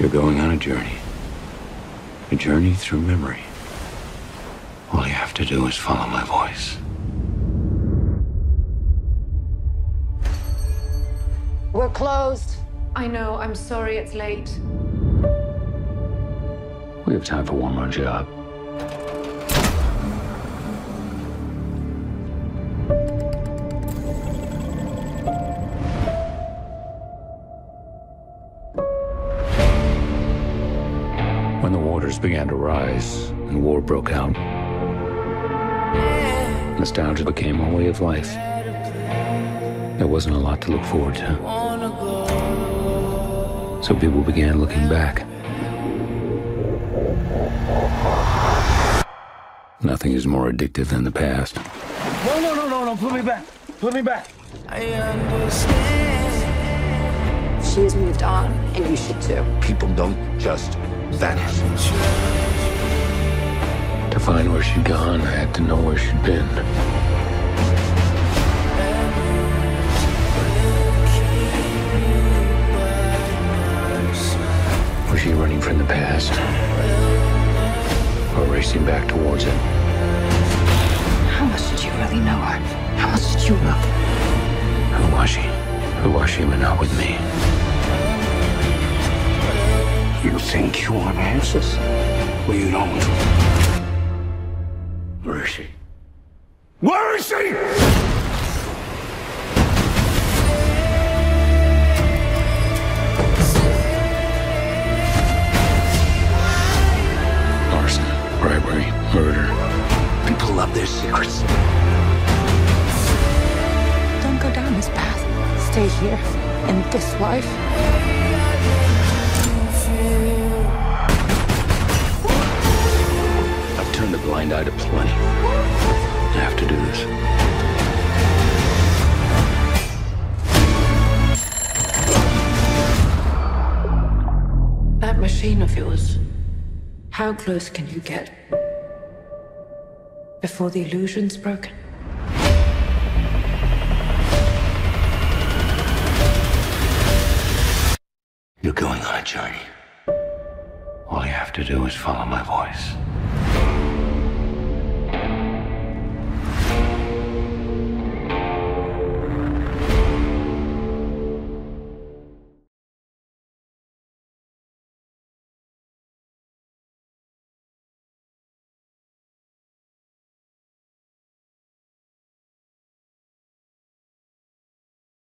You're going on a journey. A journey through memory. All you have to do is follow my voice. We're closed. I know, I'm sorry it's late. We have time for one more job. When the waters began to rise and war broke out, nostalgia became a way of life. There wasn't a lot to look forward to. So people began looking back. Nothing is more addictive than the past. No, put me back. Put me back. I understand. She's moved on, and you should too. People don't just vanish. To find where she'd gone, I had to know where she'd been. Was she running from the past? Or racing back towards it? How much did you really know her? How much did you know? Who was she? Who was she but not with me? You think you want answers? Well, you don't. Where is she? Where is she? Arson, bribery, murder. People love their secrets. Don't go down this path. Stay here, in this life. I've turned a blind eye to plenty. I have to do this. That machine of yours, how close can you get before the illusion's broken? You're going on a journey. All you have to do is follow my voice.